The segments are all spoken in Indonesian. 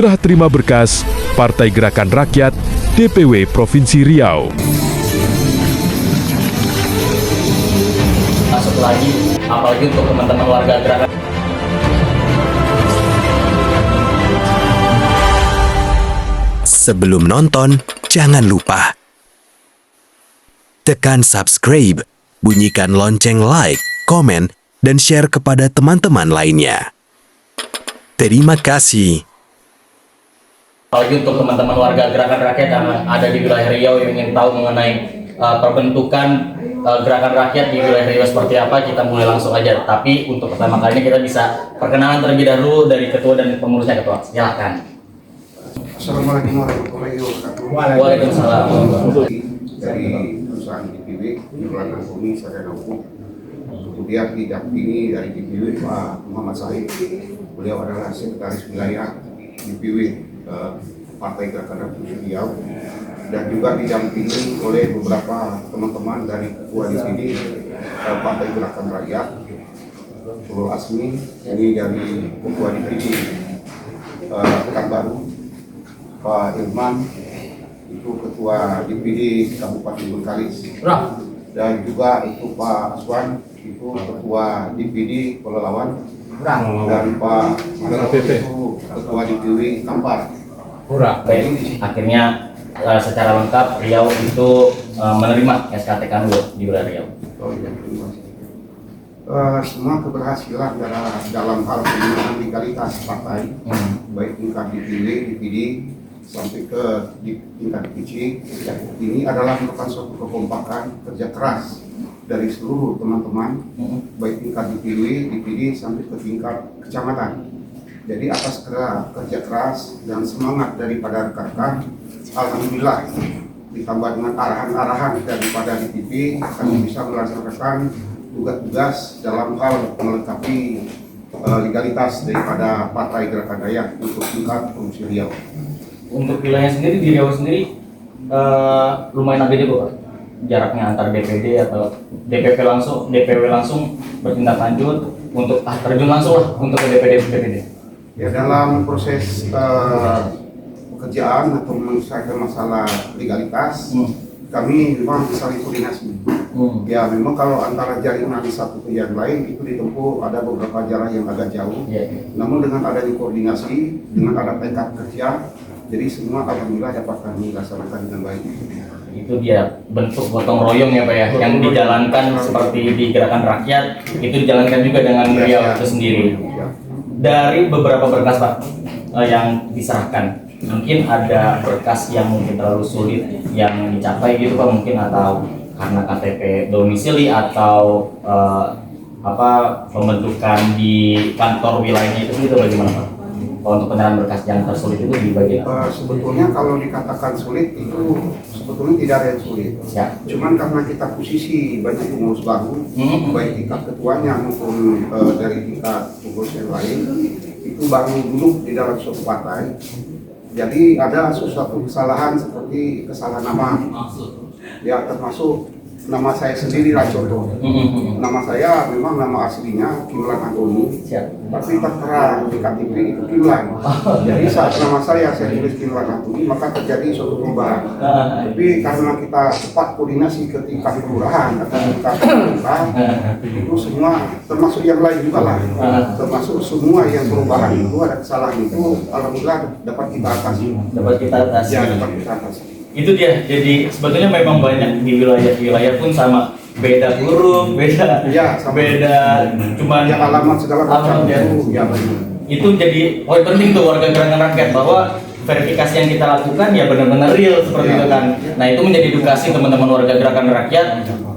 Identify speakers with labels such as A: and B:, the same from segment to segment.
A: serah terima berkas Partai Gerakan Rakyat DPW Provinsi Riau.
B: Masuk lagi, apalagi untuk teman-teman warga gerakan.
C: Sebelum nonton, jangan lupa tekan subscribe, bunyikan lonceng like, komen, dan share kepada teman-teman lainnya. Terima kasih.
B: Apalagi untuk teman-teman warga gerakan rakyat yang ada di wilayah Riau yang ingin tahu mengenai perbentukan gerakan rakyat di wilayah Riau seperti apa, kita mulai langsung aja. Tapi untuk pertama kalinya kita bisa perkenalan terlebih dahulu dari ketua dan pengurusnya. Ketua, silakan.
D: Assalamualaikum warahmatullahi wabarakatuh.
B: Waalaikumsalam.
D: Dari perusahaan DPW Yuran Antoni Sarjana Hukum. Kemudian didampingi dari DPW Pak Muhammad Said. Beliau adalah sekretaris wilayah DPW Partai Gerakan Rakyat Riau, dan juga didampingi oleh beberapa teman-teman dari ketua di sini Partai Gerakan Rakyat, Pulau Asmi, ini dari ketua DPD Pekanbaru, Pak Irman, itu ketua DPD Kabupaten Bengkalis, dan juga itu Pak Aswan, itu ketua DPD Pelalawan, dan Pak Maruf itu ketua DPW Kampar.
B: Baik, akhirnya secara lengkap Riau itu menerima SKTK di wilayah Riau.
D: Oh, iya, terima kasih. Semua keberhasilan dalam hal pembinaan legalitas partai, baik tingkat DPW, DPD, sampai ke tingkat DPC, ini adalah merupakan suatu kekompakan kerja keras dari seluruh teman-teman, baik tingkat DPW, DPD, sampai ke tingkat kecamatan. Jadi atas kerja keras dan semangat daripada rekan-rekan, alhamdulillah ditambah dengan arahan-arahan daripada DPP, kami bisa melaksanakan tugas-tugas dalam hal melengkapi legalitas daripada Partai Gerakan Rakyat untuk tingkat Provinsi Riau.
B: Untuk wilayah sendiri di Riau sendiri lumayan agak jauh, Pak, jaraknya antar DPD atau DPW langsung bertindak lanjut untuk terjun langsung lah untuk ke DPD.
D: Ya, dalam proses pekerjaan atau menyelesaikan masalah legalitas, kami memang saling koordinasi. Ya, memang kalau antara jaringan satu ke yang lain itu ditempuh ada beberapa jarak yang agak jauh. Namun dengan adanya koordinasi, dengan ada tekad kerja, jadi semua alhamdulillah dapat kami laksanakan dengan baik.
B: Itu dia bentuk gotong royong ya Pak ya, yang dijalankan seperti di gerakan rakyat, itu dijalankan juga dengan Riau itu sendiri. Dari beberapa berkas Pak yang diserahkan, mungkin ada berkas yang mungkin terlalu sulit yang dicapai gitu Pak, mungkin atau karena KTP domisili atau pembentukan di kantor wilayahnya itu gitu, bagaimana Pak? Kalau untuk penyerahan berkas yang tersulit itu di bagian
D: sebetulnya kalau dikatakan sulit itu sebetulnya tidak ada yang sulit.
B: Ya.
D: Cuman karena kita posisi banyak pengurus baru, baik tingkat ketuanya maupun dari tingkat pengurus yang lain, itu baru duduk di dalam suatu partai. Jadi ada sesuatu kesalahan seperti kesalahan nama, ya termasuk nama saya sendiri lah contoh. Nama saya memang nama aslinya Kimlan Antoni, tapi tertera di KTP itu Kimlan. Jadi saat nama saya tulis Kimlan Antoni, maka terjadi suatu perubahan. Tapi karena kita cepat koordinasi ke tingkat kelurahan atau tingkat kelurahan, itu semua termasuk yang lain juga lah, termasuk semua yang perubahan itu ada kesalahan itu, alhamdulillah dapat kita atasi. Ya, dapat kita atasi.
B: Itu dia, jadi sebetulnya memang banyak di wilayah pun sama, beda huruf, beda cuman
D: yang alamat segala macam ya.
B: Itu jadi poin penting tuh warga gerakan rakyat, bahwa verifikasi yang kita lakukan ya benar-benar real seperti itu kan. Nah, itu menjadi edukasi teman-teman warga gerakan rakyat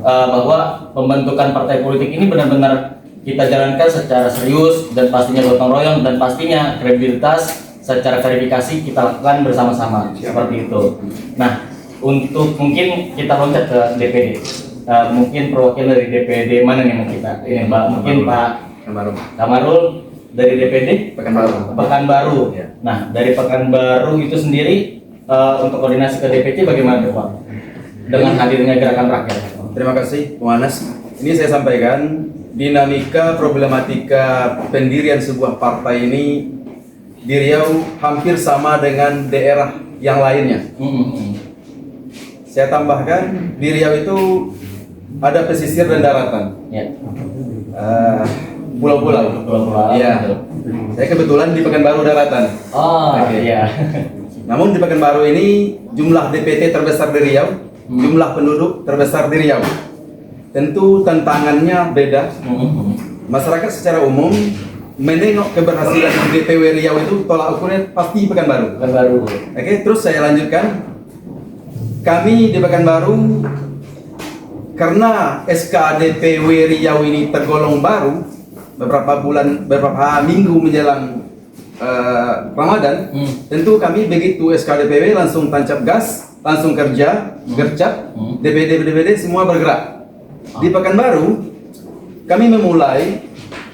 B: bahwa pembentukan partai politik ini benar-benar kita jalankan secara serius dan pastinya gotong royong, dan pastinya kredibilitas secara verifikasi kita lakukan bersama-sama seperti itu. Nah, untuk mungkin kita loncat ke DPD. Mungkin perwakilan dari DPD mana nih kita? Ini Mbak, mungkin Pak Kamarul dari DPD Pekanbaru. Nah, dari Pekanbaru itu sendiri untuk koordinasi ke DPC bagaimana Pak? Dengan hadirnya gerakan rakyat.
E: Terima kasih, Bung Anas. Ini saya sampaikan dinamika problematika pendirian sebuah partai ini di Riau hampir sama dengan daerah yang lainnya. Saya tambahkan di Riau itu ada pesisir dan daratan.
B: Ya.
E: Pulau-pulau.
B: Pulau-pulau.
E: Iya. Saya kebetulan di Pekanbaru daratan.
B: Oh,
E: Oke.
B: iya.
E: Namun di Pekanbaru ini jumlah DPT terbesar di Riau, jumlah penduduk terbesar di Riau. Tentu tantangannya beda. Masyarakat secara umum menengok keberhasilan DPW Riau itu tolak ukurnya pasti Pekanbaru.
B: Pekanbaru.
E: Oke, terus saya lanjutkan. Kami di Pekanbaru karena SK DPW Riau ini tergolong baru, beberapa minggu menjelang Ramadan, tentu kami begitu SK DPW langsung tancap gas, langsung kerja, gercep, DPD semua bergerak. Di Pekanbaru kami memulai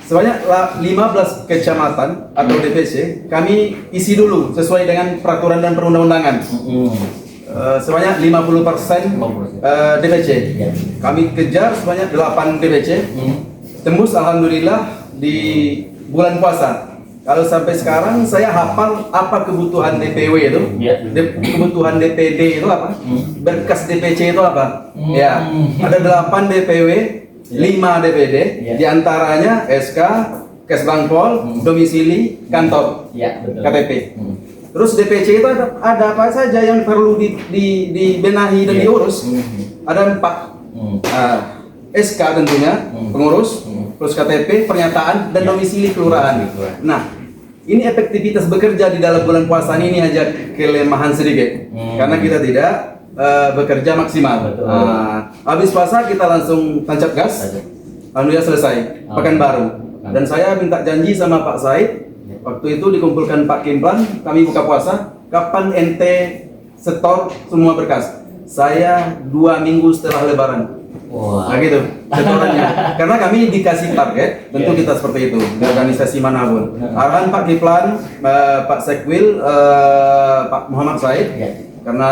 E: sebanyak 15 kecamatan atau DPC kami isi dulu sesuai dengan peraturan dan perundang-undangan. Sebanyak 50% DPC. Kami kejar sebanyak 8 DPC. Tembus alhamdulillah di bulan puasa. Kalau sampai sekarang saya hafal apa kebutuhan DPW itu, kebutuhan DPD itu apa, berkas DPC itu apa. Ya, ada 8 DPW, 5 DPD, diantaranya SK, Kesbangpol, domisili, kantor, KTP. Terus DPC itu ada apa saja yang perlu dibenahi dan diurus? Ada 4. SK tentunya, pengurus, terus KTP, pernyataan, dan domisili kelurahan. Nah, ini efektivitas bekerja di dalam bulan puasa ini hanya kelemahan sedikit, karena kita tidak bekerja maksimal. Habis puasa kita langsung tancap gas, alhamdulillah selesai, Pekanbaru. Dan saya minta janji sama Pak Said, waktu itu dikumpulkan Pak Kimplan, kami buka puasa, kapan ente setor semua berkas? Saya 2 minggu setelah Lebaran. Nah gitu, setorannya. Karena kami dikasih target, tentu kita seperti itu di organisasi manapun. Arahan Pak Kiplan, Pak Sekwil, Pak Muhammad Said, karena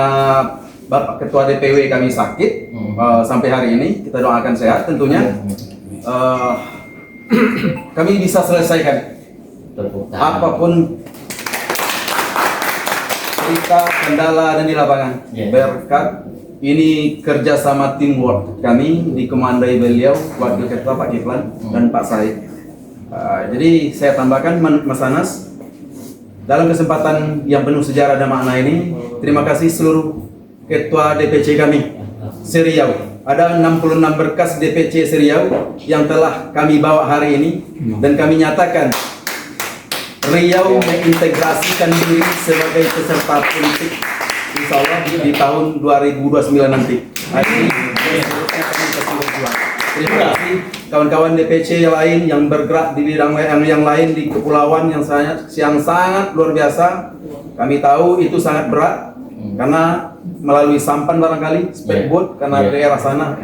E: Bapak Ketua DPW kami sakit sampai hari ini, kita doakan sehat tentunya. Kami bisa selesaikan apapun cerita, kendala dan di lapangan. Berkat ini kerjasama teamwork kami dikomandai beliau, Wakil Ketua Pak Kiplan dan Pak Said. Jadi saya tambahkan Mas Anas, dalam kesempatan yang penuh sejarah dan makna ini, terima kasih seluruh Ketua DPC kami Seriau. Ada 66 berkas DPC Seriau yang telah kami bawa hari ini, dan kami nyatakan Riau mengintegrasikan diri sebagai peserta politik insya Allah di tahun 2029 nanti. Terima kasih kawan-kawan DPC yang lain yang bergerak di bidang yang lain di kepulauan yang sangat luar biasa. Kami tahu itu sangat berat karena melalui sampan barangkali, speedboat karena daerah sana,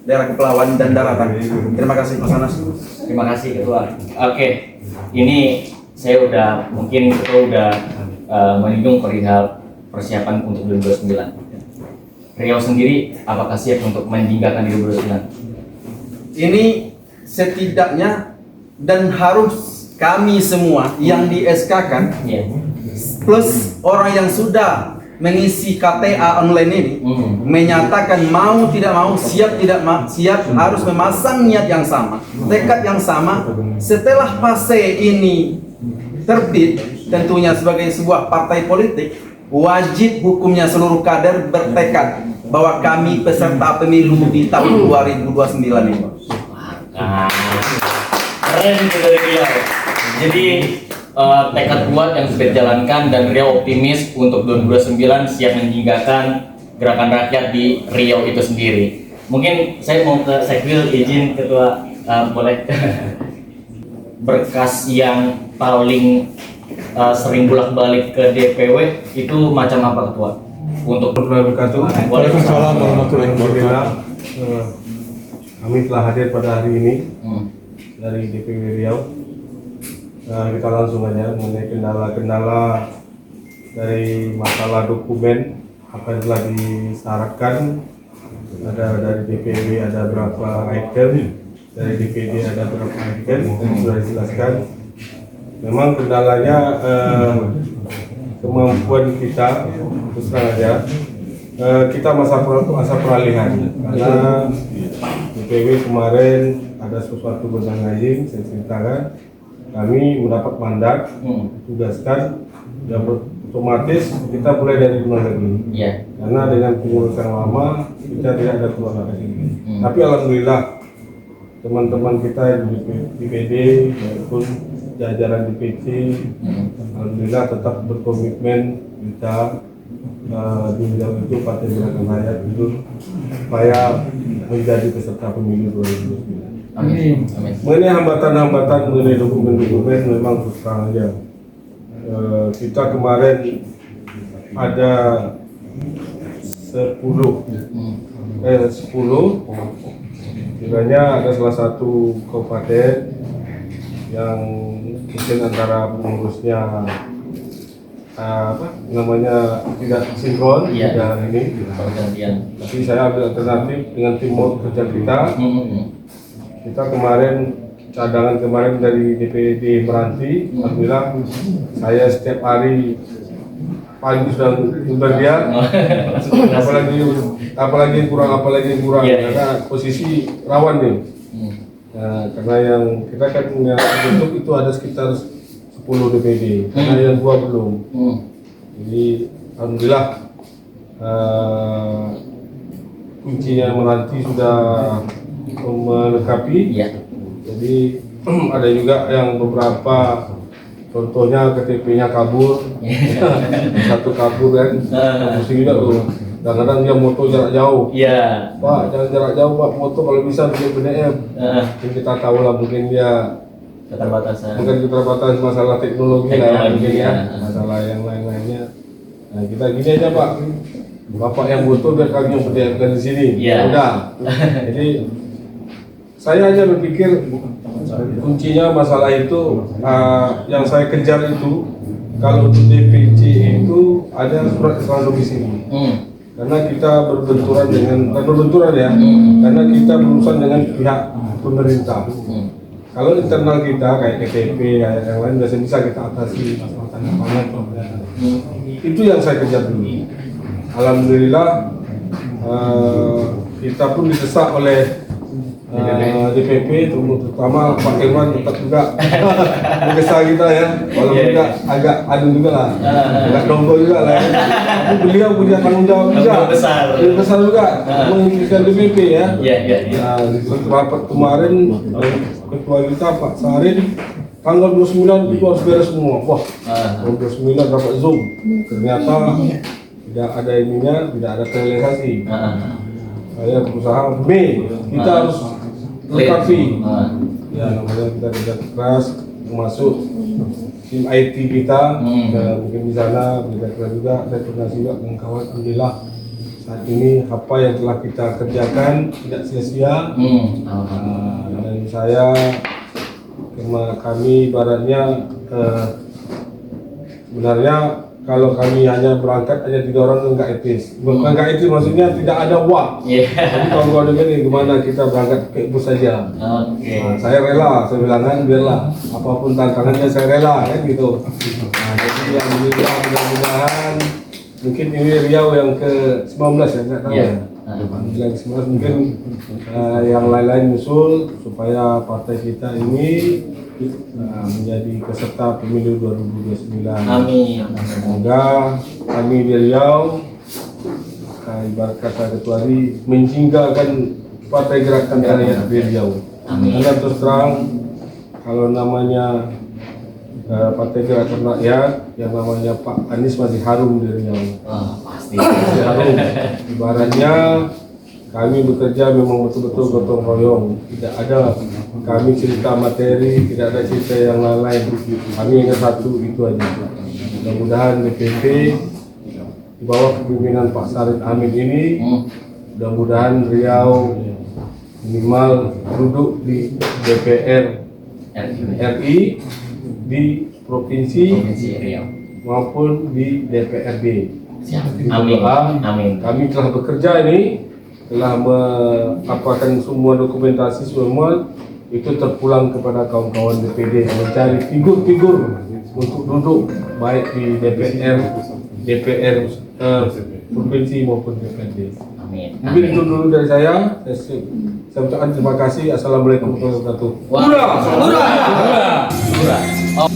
E: daerah kepulauan dan daratan. Terima kasih Mas Anas.
B: Terima kasih Ketua. Oke, ini saya mungkin Ketua udah menyinggung perihal persiapan untuk 2029. Riau sendiri apakah siap untuk menjinggakan di 2029?
E: Ini setidaknya dan harus kami semua yang di SK-kan plus orang yang sudah mengisi KTA online ini menyatakan mau tidak mau, siap tidak siap, harus memasang niat yang sama, tekad yang sama. Setelah fase ini terbit, tentunya sebagai sebuah partai politik, wajib hukumnya seluruh kader bertekad bahwa kami peserta pemilu di tahun 2029 ini.
B: Keren itu dari Riau. Jadi tekad kuat yang sudah dijalankan dan Riau optimis untuk 2029 siap menjinggakan gerakan rakyat di Riau itu sendiri. Mungkin saya mau ke Sekwil, izin Ketua, boleh berkas yang paling sering bolak-balik ke DPW itu macam apa Ketua? Untuk
F: Waalaikumsalam warahmatullahi wabarakatuh. Kami telah hadir pada hari ini dari DPW Riau. Kita langsung aja mengenai kendala-kendala dari masalah dokumen apa yang telah disyaratkan. Ada dari DPW ada berapa item, dari DPD ada berapa item yang sudah dijelaskan. memang kendalanya kemampuan kita terus terang aja, kita masa peralihan karena DPW kemarin ada sesuatu berdangain, saya ceritakan kami mendapat mandat tugaskan yang otomatis kita mulai dari bulan lagi.
B: Iya.
F: Karena dengan pengurus yang lama kita tidak ada keluar lagi. Tapi alhamdulillah teman-teman kita di DPD maupun jajaran DPC alhamdulillah tetap berkomitmen kita di bidang itu Partai Gerakan Rakyat itu supaya menjadi peserta pemilu 2029.
B: Amin. Amin.
F: Mengenai hambatan-hambatan mengenai dokumen-dokumen memang terus terang aja. Kita kemarin ada 10 kiranya ada salah satu kabupaten yang mungkin antara pengurusnya tidak sinkron
B: Iya.
F: ini.
B: Pergantian.
F: Tapi saya ambil alternatif dengan tim kerja kita. Kita kemarin cadangan kemarin dari DPD Meranti, alhamdulillah saya setiap hari pagi sudah berdia. apalagi kurang
B: Iya,
F: karena posisi rawan nih. Karena yang kita kan yang bentuk itu ada sekitar 10 DPD, karena yang 2 belum. Jadi alhamdulillah kuncinya Meranti sudah melengkapi.
B: Iya.
F: Jadi ada juga yang beberapa contohnya KTP-nya kabur, satu kabur kan, pusing juga tuh. Kadang-kadang dia moto jarak jauh.
B: Iya.
F: Pak, jangan jarak jauh Pak, moto kalau bisa bikin PDM. Mungkin kita tahu lah, mungkin dia
B: Keterbatasan.
F: bukan keterbatasan masalah teknologi lah ya, mungkin ya,
B: Teknologi,
F: masalah yang lain-lainnya. Nah kita gini aja Pak, Bapak yang moto biar kami yang PDM di sini.
B: Iya.
F: Udah. Jadi saya hanya berpikir kuncinya masalah itu yang saya kejar itu kalau untuk DPC itu ada surat keterangan domisili. Karena kita berbenturan ya, karena kita berurusan dengan pihak pemerintah. Kalau internal kita kayak KTP kayak yang lain biasanya bisa kita atasi masalah tanda tangan. Itu yang saya kejar dulu. Alhamdulillah kita pun didesak oleh DPP terutama Pak Irwan tetap juga mengesah kita ya, walaupun juga agak adu juga lah, agak dongko juga lah. Tapi beliau punya tanggung jawab juga, besar juga menginginkan DPP ya. Nah, di rapat kemarin ketua kita Pak Sarin tanggal 29 itu harus beres semua. Wah, tanggal 29 dapat Zoom, ternyata tidak ada ininya, tidak ada realisasi. Saya berusaha Mei kita harus lengkapi. Ya namanya kita kerja keras termasuk tim IT kita mungkin di sana kerja keras juga. Saya koordinasi juga dengan kawan. Alhamdulillah saat ini apa yang telah kita kerjakan tidak sia-sia. Dan saya kami ibaratnya sebenarnya kalau kami hanya berangkat hanya 3 orang enggak etis. Bukan enggak etis maksudnya tidak ada wah. Tapi kalau ada gini gimana kita berangkat ke bus saja. Nah, saya rela, saya bilang kan biarlah apapun tantangannya saya rela kan gitu. Nah, jadi yang mudah-mudahan mungkin ini Riau yang ke-19 ya, enggak tahu ya. Yang ke-19 mungkin yang lain-lain nyusul supaya partai kita ini menjadi peserta pemilu 2029.
B: Amin.
F: Semoga kami di Riau, ibarat kata ketua hari, menjinggakan Partai Gerakan Rakyat di Riau. Karena terus terang, kalau namanya Partai Gerakan Rakyat, yang namanya Pak Anies masih harum di Riau.
B: Pasti.
F: Masih harum. Ibaratnya kami bekerja memang betul-betul gotong royong. Tidak ada kami cerita materi, tidak ada cerita yang lain-lain. Kami hanya satu itu aja. Mudah-mudahan DPP di bawah kepemimpinan Pak Sarin Amin ini, mudah-mudahan Riau minimal duduk di DPR RI di provinsi
B: Riau
F: maupun di DPRD.
B: Amin.
F: Kami telah bekerja ini, telah mengapakan semua dokumentasi semua, itu terpulang kepada kawan-kawan DPD mencari figur-figur untuk duduk baik di DPR provinsi maupun DPRD.
B: Amin.
F: Mungkin itu dulu dari saya. Saya ucapkan terima kasih. Assalamualaikum warahmatullahi wabarakatuh.
B: Hurra. Oh.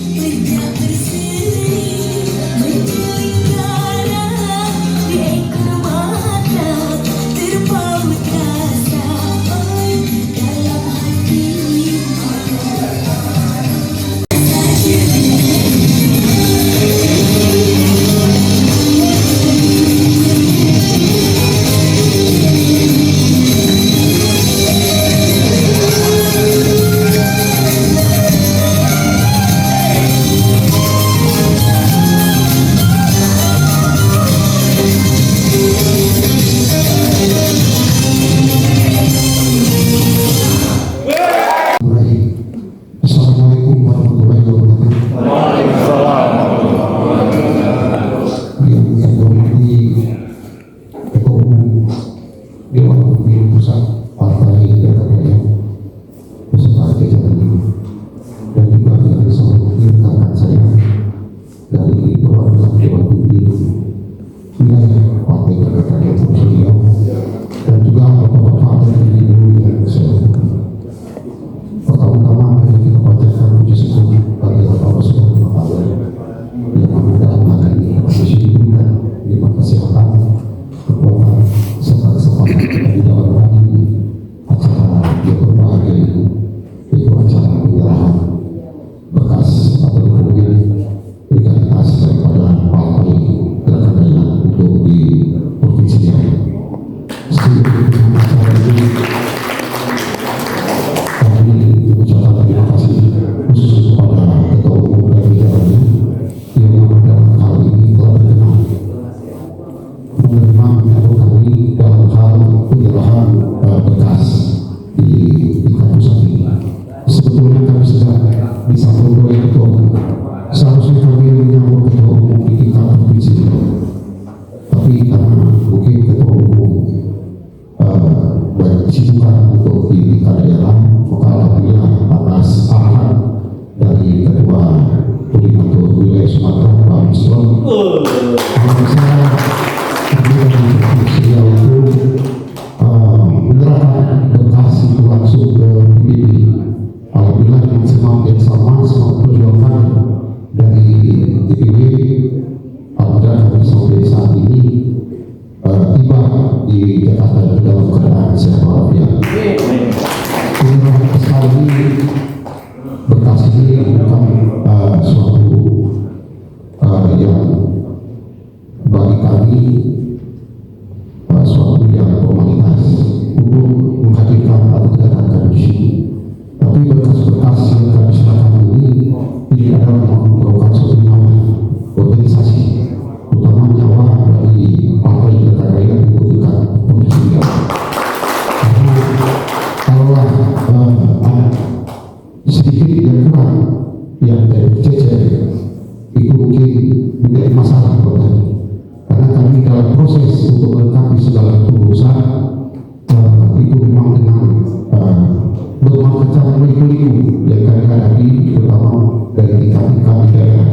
G: Assalamualaikum warahmatullahi wabarakatuh. Yang saya hormati Ketua Umum Dewan Pembina Pusat Partai Gerindra beserta jajarannya, dan juga yang saya hormati rekan saya dari perwakilan Dewan Pembina wilayah Partai Gerindra Provinsi Riau, dan juga bapak-bapak dan ibu-ibu yang saya hormati. Pertama-tama kita bacakan puji syukur bagi Allah Subhanahu wa Ta'ala yang memudahkan posisi ibunda di kesehatan, kekuatan, serta kesempatan di dalam lagi acara yang berbahagia ini, yaitu acara penyerahan berkas atau kemudian legalitas daripada partai Gerakan Rakyat untuk di provinsi Riau. Sebelum acara ini, kami mengucapkan terima kasih khusus kepada Ketua Umum dan jajarannya yang dalam hal ini telah berkenan menerima menyambut kami dalam hal penyerahan berkas di tingkat pusat ini. Sebetulnya kami sudah disambut oleh Ketua Umum. Seharusnya kami menyambut Ketua Umum di tingkat provinsi, tapi karena mungkin Ketua Umum banyak kesibukan untuk di tingkat daerah, maka alhamdulillah atas arahan dari Ketua Koordinator Wilayah Sumatera Pak Misron, saya dari Provinsi Riau itu menyerahkan berkas itu langsung ke PBB. Alhamdulillah dengan semangat yang sama, semangat perjuangan dari DPW, alhamdulillah kami sampai saat ini tiba di Jakarta dalam keadaan sehat walafiat. Sekali berkas ini bukan suatu yang bagi kami suatu yang formalitas untuk menghadirkan atau kedatangan di sini, tapi berkas-berkas yang kami serahkan ini adalah merupakan suatu nyawa organisasi, terutama nyawa dari Partai Gerindra Raya untuk tingkat provinsi Riau. Karena kalau sedikit yang kurang yang dari cecer itu mungkin menjadi masalah buat kami, karena kami dalam proses untuk melengkapi segala urusan itu memang dengan bermacam liku-liku yang kami hadapi, terutama dari tingkat-tingkat di daerah.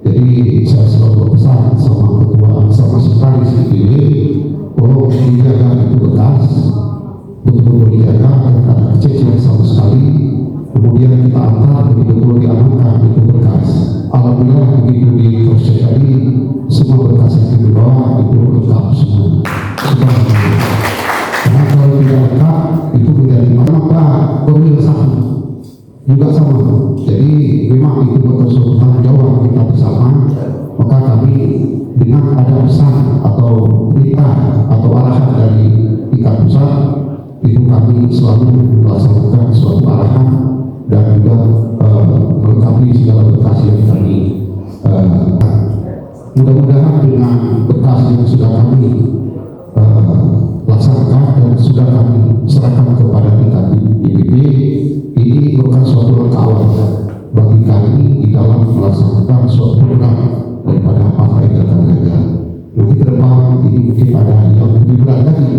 G: Jadi saya selalu berpesan sama ketua, sama sekretaris DPW, tolong dijaga itu berkas, betul-betul dijaga, karena ada kececilan sama sekali. Kemudian kita antar betul-betul diamankan itu berkas. Alhamdulillah begitu di proses tadi, semua berkas yang dibawa itu lengkap semua. Karena kalau tidak lengkap itu menjadi maka pemilik sama juga sama. Jadi memang itu betul suatu tanggung jawab kita bersama. Maka kami dengan ada pesan atau perintah atau arahan dari tingkat pusat, itu kami selalu melaksanakan suatu arahan dan juga melengkapi segala berkas yang kami mudah-mudahan dengan berkas yang sudah kami laksanakan dan sudah kami serahkan kepada tingkat DPP, ini merupakan suatu langkah awal bagi kami di dalam melaksanakan suatu program daripada Partai Gerindra Raya. Mungkin ke depan ini mungkin ada yang lebih berat lagi,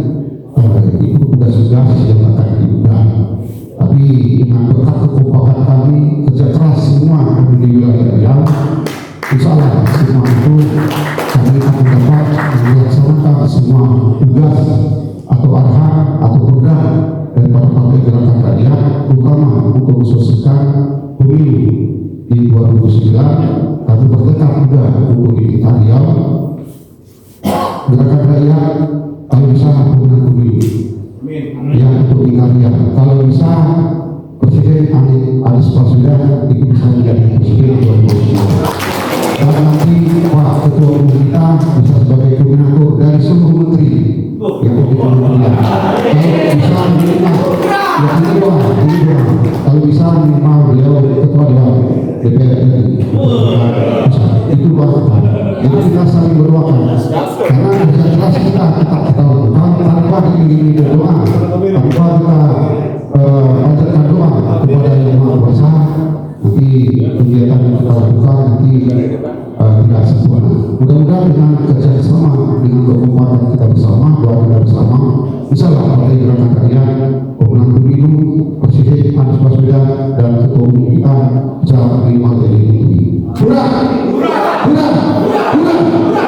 G: itu tugas-tugas yang akan lebih berat, tapi Mari kita saling berdoakan. Karena jelas kita tahu tanpa diiringi doa, tanpa kita panjatkan doa kepada Yang Maha Kuasa, nanti kegiatan yang kita lakukan nanti tidak sempurna. Mudah-mudahan dengan kerjasama dengan kekuatan kita bersama, doa kita bersama, misalnya Partai Gerakan Rakyat, pemenang pemilu, Presiden Anies Baswedan dan Ketua Umum kita bisa menerima dari ini. Hurra! Hurra! Hurra! Hurra!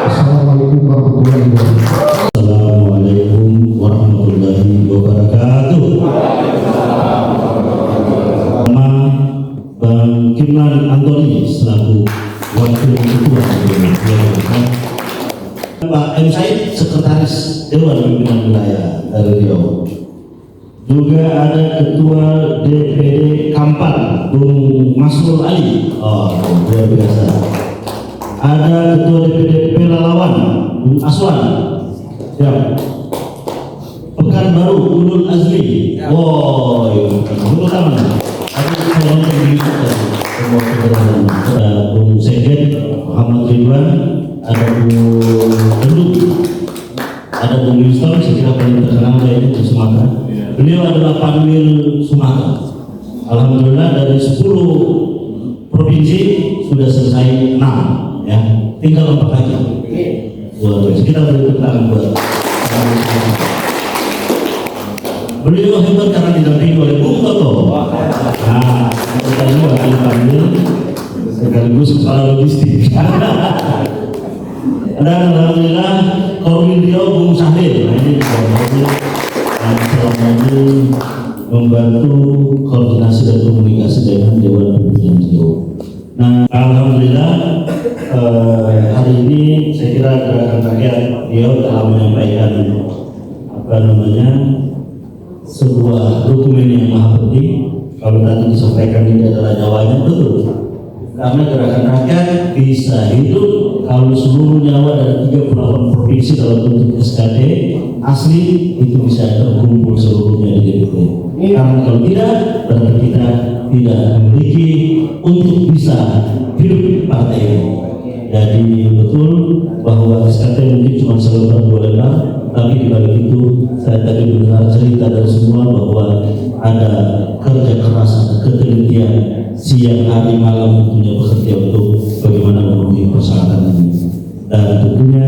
G: Assalamualaikum warahmatullahi wabarakatuh.
H: Assalamualaikum warahmatullahi wabarakatuh. Nama Bang Kimlan Antoni selaku Wakil Ketua Pak M. Said, Sekretaris Dewan Pimpinan Wilayah dari Riau. Juga ada Ketua DPD Kampar, Bung Masrul Ali. Oh, luar biasa. Ada Ketua DPD Pelalawan, Bung Aswan. Siap. Pekanbaru, Ulul Azmi. Wow, tepuk tangan. Ada Bung Segen, Muhammad Ridwan, ada Bung Tenduk, ada Bung Winston, saya kira paling terkenal kayaknya di Sumatera. Beliau adalah Panwil Sumatera. Alhamdulillah dari 10 provinsi sudah selesai 6, ya. Tinggal 4 lagi. Luar biasa. Kita beri tepuk tangan buat beliau hebat karena didampingi oleh Bung Toto. Nah, kita ini wakil Panwil sekaligus kepala logistik. Dan alhamdulillah Korwil Riau Bung Sahril. Nah, ini selama ini membantu koordinasi dan komunikasi dengan Dewan Pimpinan Riau. Nah, alhamdulillah hari ini saya kira Gerakan Rakyat Riau telah menyampaikan sebuah dokumen yang maha penting. Kalau tadi disampaikan ini adalah nyawanya, betul. Karena Gerakan Rakyat bisa hidup kalau seluruh nyawa dari 38 provinsi dalam bentuk SKD asli itu bisa terkumpul seluruhnya di DPP. Karena kalau tidak, berarti kita tidak memiliki untuk bisa hidup partai ini. Jadi betul bahwa SKT mungkin cuma selebar 2 lembar, tapi di balik itu saya tadi mendengar cerita dari semua bahwa ada kerja keras, ada ketelitian, siang hari malam tentunya bekerja untuk bagaimana memenuhi persyaratan ini. Dan tentunya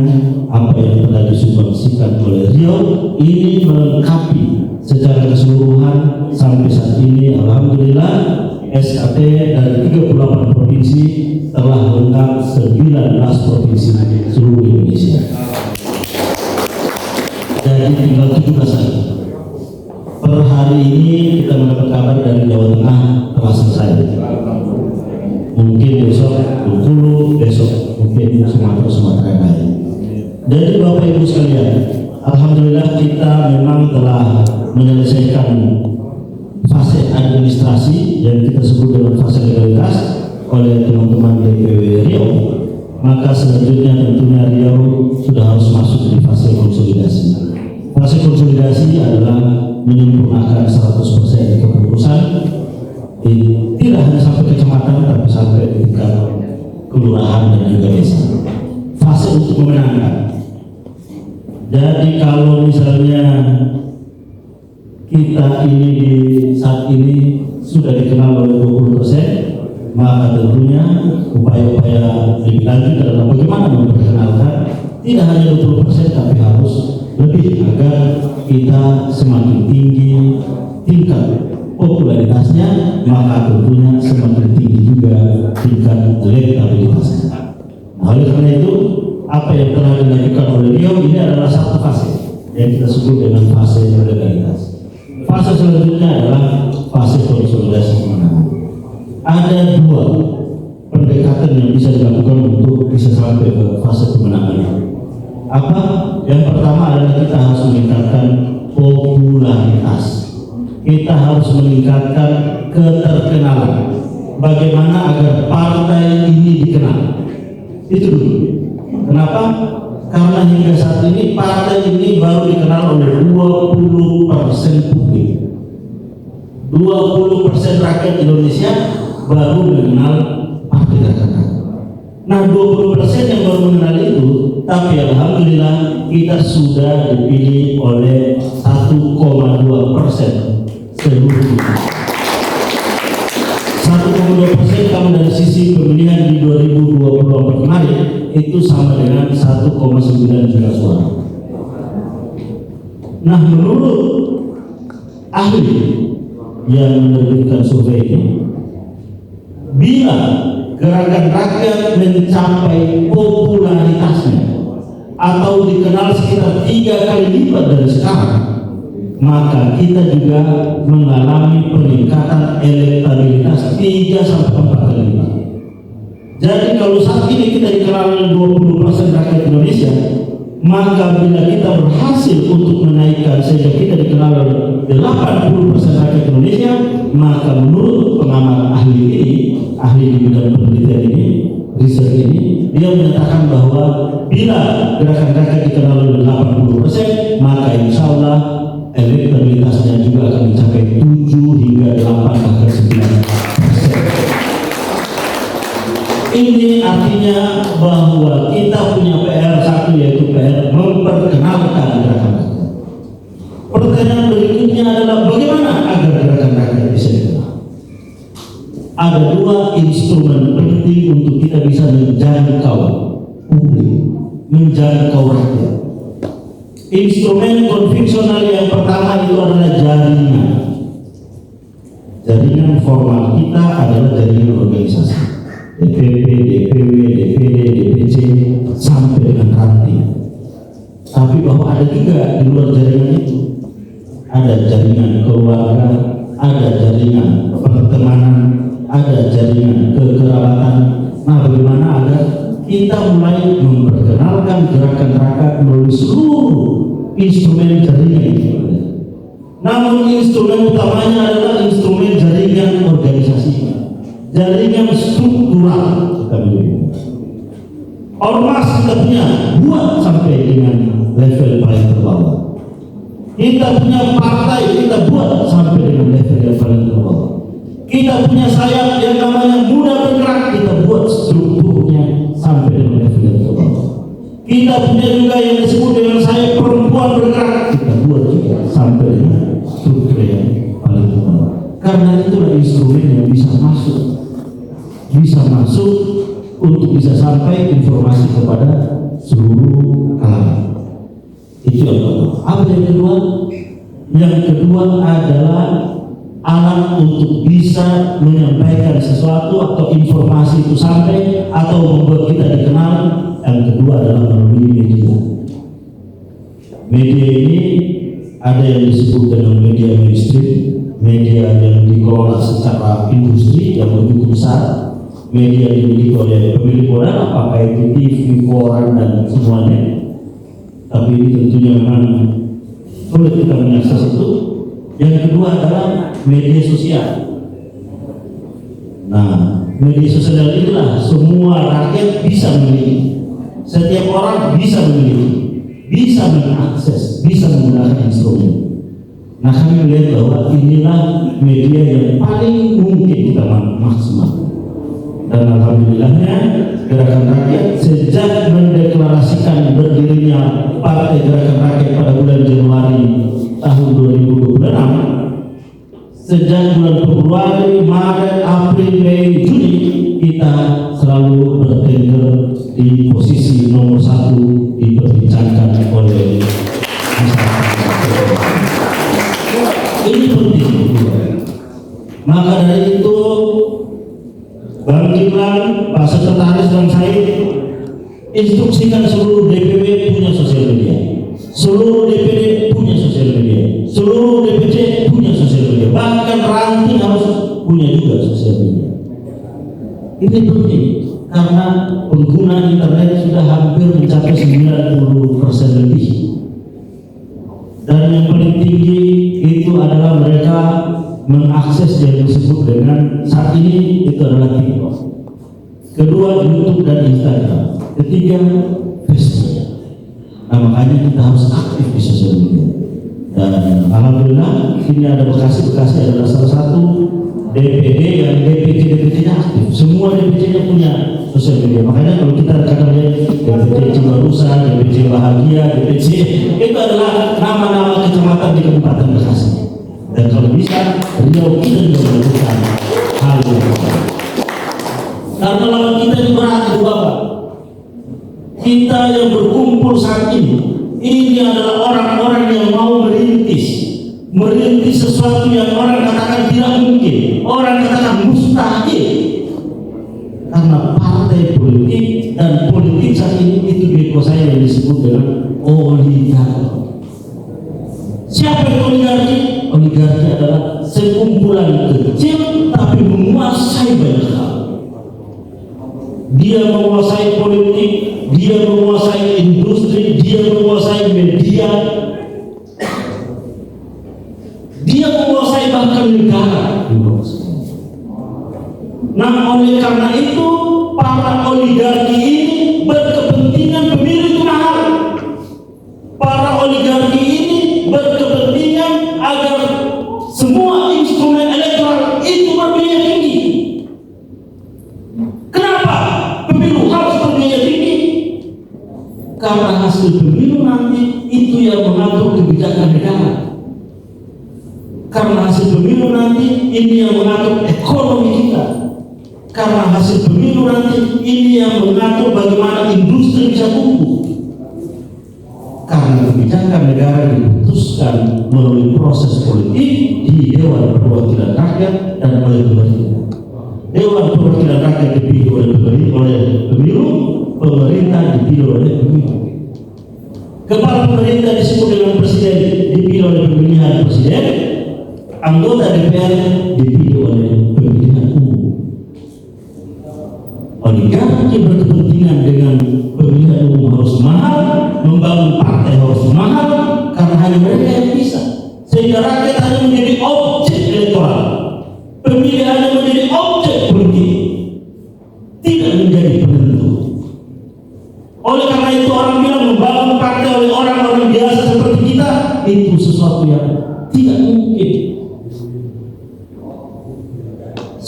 H: apa yang telah disumbangsikan oleh Riau ini melengkapi secara keseluruhan sampai saat ini. Alhamdulillah SKT dari 38 provinsi telah lengkap 19 provinsi seluruh Indonesia. Jadi tinggal 17 lagi. Per hari ini kita mendapat kabar dari Jawa Tengah telah selesai. Mungkin besok Bengkulu, besok mungkin Sumatera yang lain. Jadi Bapak Ibu sekalian, alhamdulillah kita memang telah menyelesaikan fase administrasi yang kita sebut dengan fase legalitas oleh teman-teman DPW Riau. Maka selanjutnya tentunya Riau sudah harus masuk di fase konsolidasi. Fase konsolidasi adalah menyempurnakan 100% kepengurusan, tidak hanya sampai kecamatan tapi sampai tingkat kelurahan dan juga desa. Fase untuk memenangkan. Jadi kalau misalnya kita ini di saat ini sudah dikenal oleh 20%, maka tentunya upaya-upaya lebih lanjut adalah bagaimana memperkenalkan tidak hanya 20% tapi harus lebih agar kita semakin tinggi tingkat popularitasnya, maka tentunya semakin tinggi juga tingkat elektabilitasnya. Nah, oleh karena itu apa yang telah dilakukan oleh Riau ini adalah satu fase yang kita sebut dengan fase legalitas. Fase selanjutnya adalah fase konsolidasi kemenangan. Ada 2 pendekatan yang bisa dilakukan untuk bisa sampai ke fase kemenangan. Apa? Yang pertama adalah kita harus meningkatkan popularitas. Kita harus meningkatkan keterkenalan. Bagaimana agar partai ini dikenal? Itu dulu. Kenapa? Karena hingga saat ini partai ini baru dikenal oleh 20% publik. 20% rakyat Indonesia baru mengenal Partai Gerakan Rakyat. Nah 20% yang baru mengenal itu, tapi alhamdulillah kita sudah dipilih oleh 1,2% seluruh kita. 1,2% kalau dari sisi pemilihan di 2024 kemarin itu sama dengan 1,9 juta suara. Nah menurut ahli yang menerbitkan survei ini, bila gerakan rakyat mencapai popularitasnya atau dikenal sekitar 3 kali lipat dari sekarang, maka kita juga mengalami peningkatan elektabilitas 3-4 kali lipat. Jadi kalau saat ini kita dikenal oleh 20% rakyat Indonesia, maka bila kita berhasil untuk menaikkan sehingga kita dikenal oleh 80% rakyat Indonesia, maka menurut pengamat ahli ini, ahli di bidang penelitian ini, riset ini, dia menyatakan bahwa bila gerakan rakyat dikenal oleh 80%, maka insya Allah elektabilitasnya juga akan mencapai 7 hingga 8 bahkan 9%. Ini artinya bahwa kita punya PR satu, yaitu PR memperkenalkan gerakan rakyat. Pertanyaan berikutnya adalah bagaimana agar gerakan rakyat bisa dikenal? Ada 2 instrumen penting untuk kita bisa menjangkau publik, menjangkau rakyat. Instrumen konvensional yang pertama itu adalah jaringan. Jaringan formal kita adalah jaringan organisasi. DPP, DPW, DPD, DPC sampai dengan ranting. Tapi bahwa ada juga di luar jaringan itu, ada jaringan keluarga, ada jaringan pertemanan, ada jaringan kekerabatan. Nah, bagaimana agar kita mulai memperkenalkan gerakan rakyat melalui seluruh instrumen jaringan itu. Namun instrumen utamanya adalah instrumen jaringan organisasi, jaringan struktural. Ormas kita punya buat sampai dengan level paling terbawah. Kita punya partai kita buat sampai dengan level yang paling terbawah. Kita punya sayap yang namanya muda bergerak, kita buat strukturnya sampai dengan level yang terbawah. Kita punya juga yang disebut dengan sayap perempuan bergerak, kita buat juga sampai dengan struktur yang paling terbawah. Karena itulah instrumen yang bisa masuk untuk bisa sampai informasi kepada seluruh kalangan. Itu yang pertama. Apa yang kedua? Yang kedua adalah alat untuk bisa menyampaikan sesuatu atau informasi itu sampai atau membuat kita dikenal. Yang kedua adalah melalui media. Media ini ada yang disebut dengan media mainstream, media yang dikelola secara industri yang begitu besar, media dimiliki oleh pemilik modal, apakah itu TV, koran dan semuanya. Tapi ini tentunya memang sulit kita mengakses itu. Yang kedua adalah media sosial. Nah, media sosial inilah semua rakyat bisa memiliki. Setiap orang bisa memiliki, bisa mengakses, bisa menggunakan instrumen. Nah, kami melihat bahwa inilah media yang paling mungkin kita maksimalkan. Dan alhamdulillahnya gerakan rakyat sejak mendeklarasikan berdirinya Partai Gerakan Rakyat pada bulan Januari tahun 2026, sejak bulan Februari, Maret, April, Mei, Juni kita selalu bertengger di posisi nomor 1 diperbincangkan oleh masyarakat. Ini penting. Maka dari itu Bang Kiplan, Pak Sekretaris dan saya instruksikan seluruh DPW punya sosial media, seluruh DPD punya sosial media, seluruh DPC punya sosial media, bahkan ranting harus punya juga sosial media. Ini penting karena pengguna internet sudah hampir mencapai 90% lebih. Dan yang paling tinggi itu adalah mereka mengakses yang disebut dengan saat ini itu adalah TikTok. Kedua, YouTube dan Instagram. Ketiga, Facebook. Nah, makanya kita harus aktif di sosial media. Dan alhamdulillah ini ada Bekasi adalah salah satu DPD yang DPC-nya aktif. Semua DPC-nya punya sosial media. Makanya kalau kita kadang lihat DPC Cibarusa, DPC Bahagia, DPC itu adalah nama-nama kecamatan di Kabupaten Bekasi. Dan kalau bisa, Riau kita juga melakukan hal itu. Karena lawan kita ini berat itu Bapak. Kita yang berkumpul saat ini adalah orang-orang yang mau merintis sesuatu yang orang katakan tidak mungkin, orang katakan mustahil. Karena partai politik dan politik saat ini itu dikuasai yang disebut dengan oligarki. Siapa yang oligarki? Oligarki adalah sekumpulan kecil tapi menguasai banyak hal. Dia menguasai politik, dia menguasai industri, dia menguasai media, dia menguasai bahkan negara. Nah, oleh karena itu para oligarki ini berkepentingan pemilu itu mahal. Para oligarki ini berkepentingan agar semua instrumen elektoral itu berbiaya tinggi. Kenapa pemilu harus berbiaya tinggi? Karena hasil pemilu nanti itu yang mengatur kebijakan negara. Karena hasil pemilu nanti ini yang mengatur ekonomi kita. Karena hasil pemilu nanti ini yang mengatur bagaimana industri bisa tumbuh. Karena kebijakan negara diputuskan melalui proses politik di Dewan Perwakilan Rakyat dan oleh pemerintah. Dewan Perwakilan Rakyat dipilih oleh pemilu, pemerintah dipilih oleh pemilu. Kepala pemerintah disebut dengan presiden dipilih oleh pemilihan presiden, anggota DPR dipilih oleh pemilihan umum. Oligarki berkepentingan dengan pemilihan umum harus mahal, membangun partai harus mahal, karena hanya mereka yang bisa. Sehingga rakyat hanya menjadi objek elektoral, pemilih hanya menjadi objek politik, tidak menjadi penentu. Oleh karena itu orang bilang membangun partai oleh orang-orang biasa seperti kita itu sesuatu yang tidak mungkin.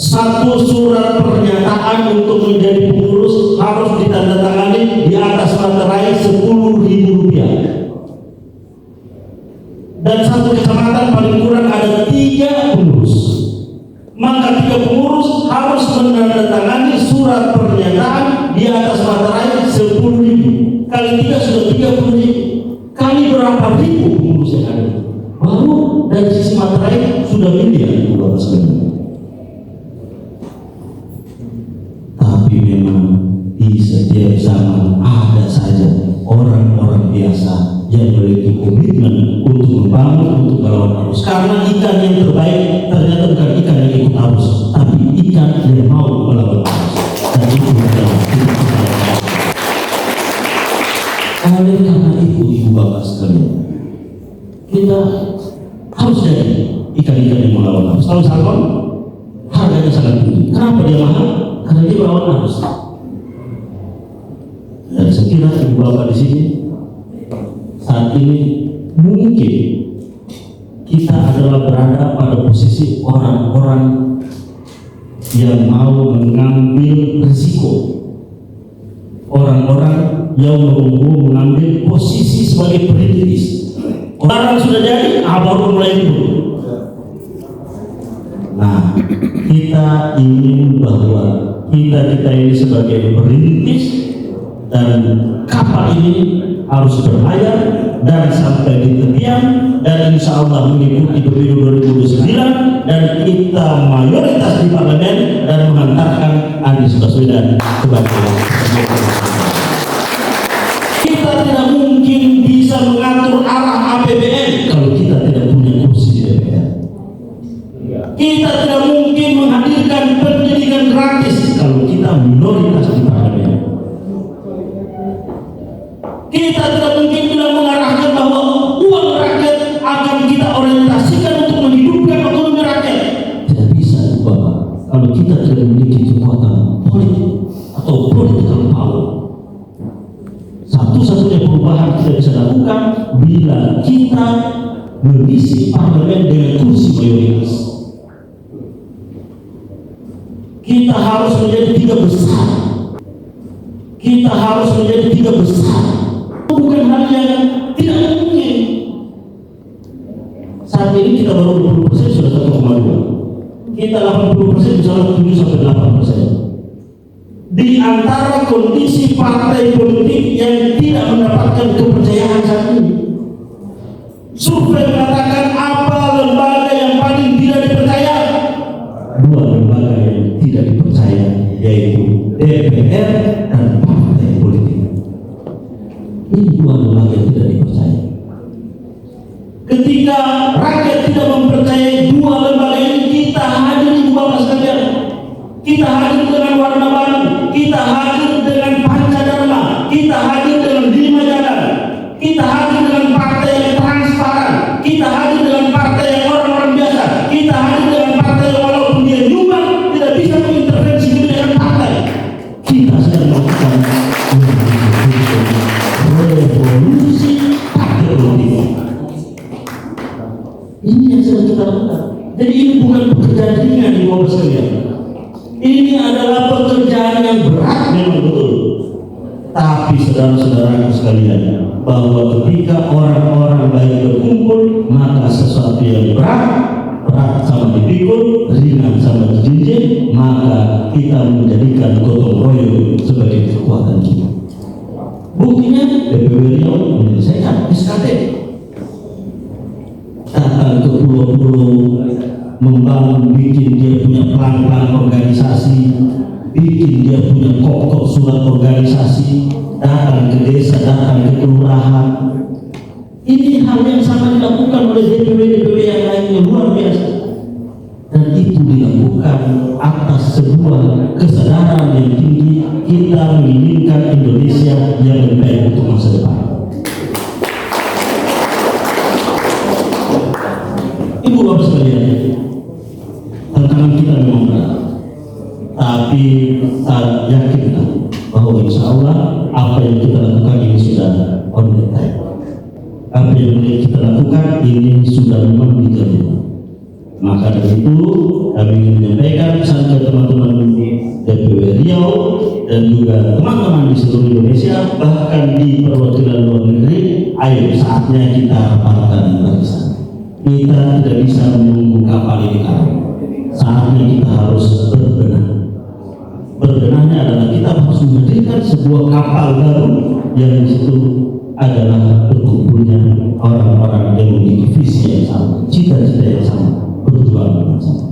H: Satu surat pernyataan untuk menjadi pengurus harus ditandatangani di atas materai Rp10.000. Dan satu kecamatan paling kurang ada 3 pengurus. Maka 3 pengurus harus menandatangani surat pernyataan di atas materai Rp10.000. Kali 3 sudah Rp30.000. Kali berapa ribu pengurus yang ada? Baru dari sisi materai sudah miliar Bapak sekalian. Tapi memang di setiap zaman ada saja orang-orang biasa yang memiliki komitmen untuk membangun, untuk melawan arus. Karena ikan yang terbaik ternyata bukan ikan yang ikut arus, tapi ikan yang mau melawan arus. Dan itu adalah oleh karena itu ibu bapak sekalian, kita harus jadi ikan-ikan yang melawan arus. Kalau salmon harganya sangat tinggi. Kenapa dia mahal? Karena dia melawan arus. Dan saya kira ibu bapak di sini saat ini mungkin kita adalah berada pada posisi orang-orang yang mau mengambil risiko, orang-orang yang mau mengambil posisi sebagai perintis. Orang sudah jadi, baru mulai dulu. Nah, kita ingin bahwa kita ini sebagai perintis dan kapal ini harus berlayar dan sampai di tepian dan insya Allah mengikuti pemilu 2029 dan kita mayoritas di parlemen dan menghantarkan Anies Baswedan sebagai presiden. Kita tidak mungkin bisa mengatur arah APBN kalau kita tidak punya kursi di DPR. Kita tidak mungkin menghadirkan pendidikan gratis kalau kita minoritas di parlemen. Kita tidak mungkin bila mengarahkan bahwa uang rakyat akan kita orientasikan untuk menghidupkan ekonomi rakyat. Tidak bisa, Bapak, kalau kita tidak memiliki kekuatan politik atau political power. Satu-satunya perubahan kita bisa lakukan bila kita mengisi parlemen dengan kursi mayoritas. Kita harus menjadi 3 besar. kita harus menjadi 3 besar. Bukan hal yang tidak mungkin. Saat ini kita baru 20% sudah 1,2. Kita 80% bisa 7-8%. Di antara kondisi partai politik yang tidak mendapatkan kepercayaan saat ini. Survei mengatakan apa lembaga yang paling tidak dipercaya? 2 lembaga yang tidak dipercaya, yaitu DPR dan partai politik. Ini 2 lembaga yang tidak dipercaya. Ketika rakyat tidak mempercayai 2 lembaga ini, kita hadir di Bapak sekalian. Kita hadir dengan warna baru, kita hadir dengan Pancadharma, kita hadir dengan 5 jalan, kita hadir dengan partai yang transparan, kita hadir dengan partai yang orang-orang biasa, kita hadir dengan partai yang walaupun dia nyumbang tidak bisa mengintervensi kebijakan partai. Kita sedang melakukan revolusi partai politik. Ini yang sedang kita lakukan. Jadi ini bukan pekerjaan ringan di bawah sekalian. Ini adalah pekerjaan yang berat memang betul. Tapi saudara-saudara sekalian, bahwa ketika orang-orang baik berkumpul, maka sesuatu yang berat sama dipikul, ringan sama dijinjing, maka kita menjadikan gotong royong sebagai kekuatan kita. Buktinya DPW Riau menyelesaikan SKT. Datang ke pulau-pulau, membangun, bikin dia punya plan-plan organisasi, bikin dia punya pokok surat organisasi, datang ke desa, datang ke kelurahan. Ini hal yang sama dilakukan oleh DPW yang lainnya, luar biasa. Dan itu dilakukan atas sebuah kesadaran yang tinggi, kita menginginkan Indonesia yang lebih baik untuk masa depan. Ibu bapak sekalian, tantangan kita memang berat, tapi saya yakin bahwa insya Allah apa yang kita lakukan ini sudah on the time. Apa yang kita lakukan ini sudah memang dijalankan. Maka dari itu kami ingin menyampaikan pesan ke teman-teman DPW Riau dan juga teman-teman di seluruh Indonesia, bahkan di perwakilan luar negeri, ayo saatnya kita rapatkan barisan. Kita tidak bisa menunggu kapal ini karam. Saatnya kita harus berbenah. Berbenahnya adalah kita harus menghadirkan sebuah kapal baru yang disitu adalah berkumpulnya orang-orang yang memiliki visi yang sama, cita-cita yang sama, perjuangan yang sama.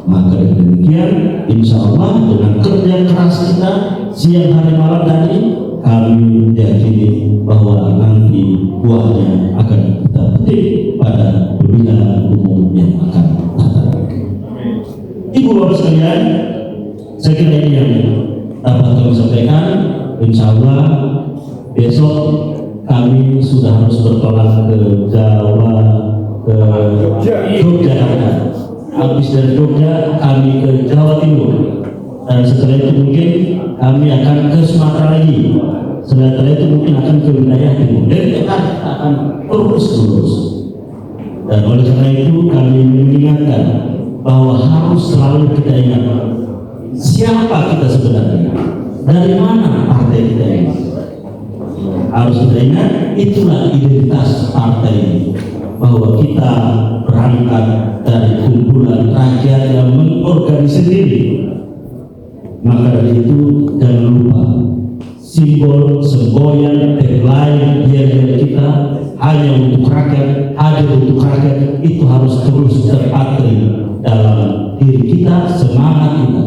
H: Maka dengan demikian, insya Allah dengan kerja keras kita siang hari malam tadi, kami yakini bahwa nanti buahnya akan kita petik pada pemilihan umum yang akan datang. Ibu bapak sekalian, saya kira ini yang dapat kami sampaikan. Insya Allah besok kami sudah harus bertolak ke Jawa, ke Yogyakarta. Habis dari Jogja kami ke Jawa Timur, dan setelah itu mungkin kami akan ke Sumatera lagi. Setelah itu mungkin akan ke wilayah timur. Dan kita akan terus. Dan oleh karena itu kami mengingatkan bahwa harus selalu kita ingat siapa kita sebenarnya, dari mana partai kita ini. Harus kita ingat, itulah identitas partai ini, bahwa kita berangkat dari kumpulan rakyat yang mengorganisir diri. Maka dari itu jangan lupa simbol, semboyan, tagline biar kita hanya untuk rakyat, hadir untuk rakyat, itu harus terus terpatri dalam diri kita, semangat kita,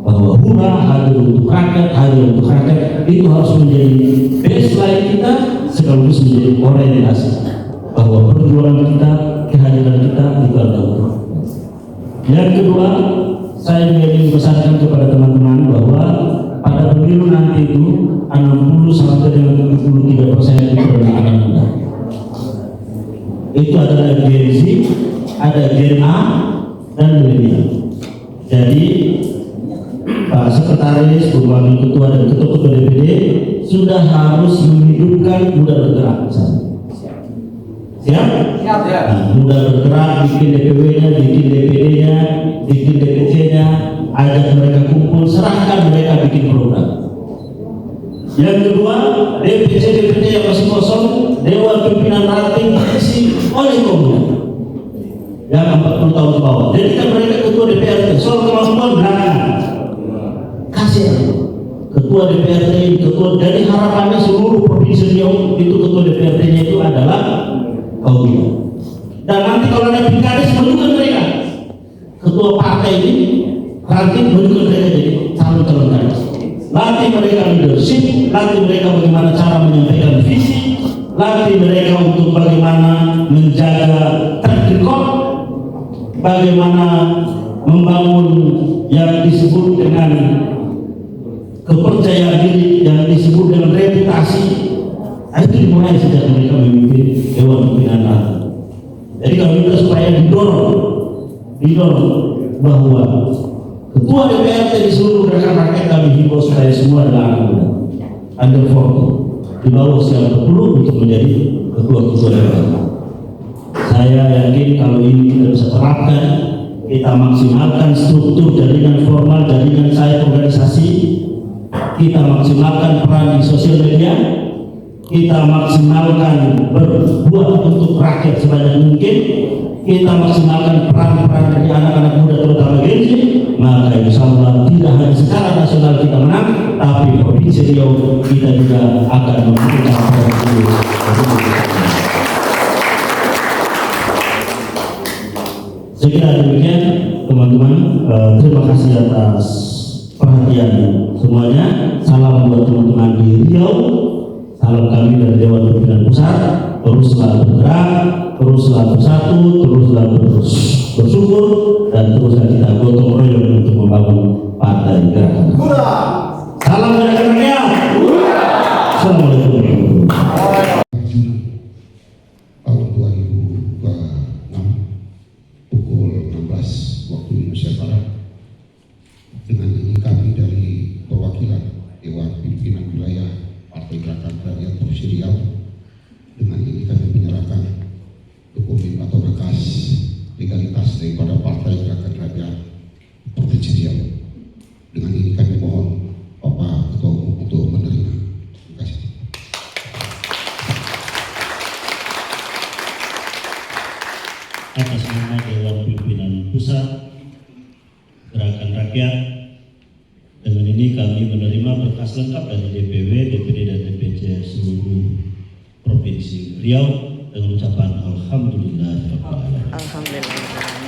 H: bahwa hura hadir untuk rakyat, itu harus menjadi baseline kita, sekaligus menjadi orientasi bahwa perjuangan kita, kehadiran kita itu adalah. Yang kedua, saya ingin pesankan kepada teman-teman bahwa pada pemilu nanti itu 60 sampai dengan 73% itu adalah anak muda. Itu adalah Gen Z, ada Gen A dan milenial. Jadi Pak Sekretaris, Wakil Ketua dan Ketua DPD sudah harus menghidupkan muda bergerak. Siap? Siap ya. Muda bergerak, bikin DPW-nya, bikin DPD-nya, bikin DPC-nya, ajak mereka kumpul, serahkan mereka bikin program. Yang kedua, DPC yang masih kosong, Dewan Pimpinan Ranting diisi oleh kaum yang 40 tahun ke bawah. Jadi kan mereka ketua DPRD, soal kemampuan belakangan. Kasih ketua DPRD, ketua dari harapannya seluruh provinsi Riau itu ketua DPRD-nya itu adalah kaum. Dan nanti kalau ada pilkades menunjukkan mereka ketua partai ini Ranting menunjukkan mereka jadi calon kades. Latih mereka leadership, latih mereka bagaimana cara menyampaikan visi, latih mereka untuk bagaimana menjaga track record, bagaimana membangun yang disebut dengan kepercayaan diri, yang disebut dengan reputasi. Itu dimulai sejak mereka memimpin Dewan Pimpinan Ranting. Jadi kami minta supaya didorong bahwa ketua DPRD di seluruh rekan rakyat kami himbau supaya semua adalah anak muda under 40 di bawah usia 40 untuk menjadi ketua-ketua DPRD. Saya yakin kalau ini kita bisa terapkan, kita maksimalkan struktur jaringan formal, jaringan sayap organisasi, kita maksimalkan peran di sosial media, kita maksimalkan berbuat untuk rakyat sebanyak mungkin, kita maksimalkan peran-peran dari anak-anak muda terutama Gen Z, maka insya Allah tidak hanya secara nasional kita menang, tapi provinsi Riau kita juga akan membuka saya kira demikian teman-teman. Terima kasih atas perhatian semuanya. Salam buat teman-teman di Riau, salam kami dari Dewan Pimpinan Pusat. Teruslah bergerak, teruslah bersatu, teruslah bersyukur, dan teruslah kita gotong royong untuk membangun Partai Gerakan. Salam Gerakan Rakyat. Assalamualaikum warahmatullahi wabarakatuh.
G: Tahun 2006 pukul 16 waktu Indonesia Barat. Dengan ini kami dari perwakilan Dewan Pimpinan Wilayah Partai Gerakan Rakyat Provinsi Riau, dengan ini kami menyerahkan dokumen atau berkas legalitas daripada Partai Gerakan Rakyat Provinsi Riau. Dengan ini kami mohon Bapak Ketua Umum untuk menerima. Terima kasih.
H: Atas nama Dewan Pimpinan Pusat Gerakan Rakyat, dengan ini kami menerima berkas lengkap dari DPW, DPD, dan DPC seluruh Provinsi Riau dengan ucapan Alhamdulillah.
I: Alhamdulillah.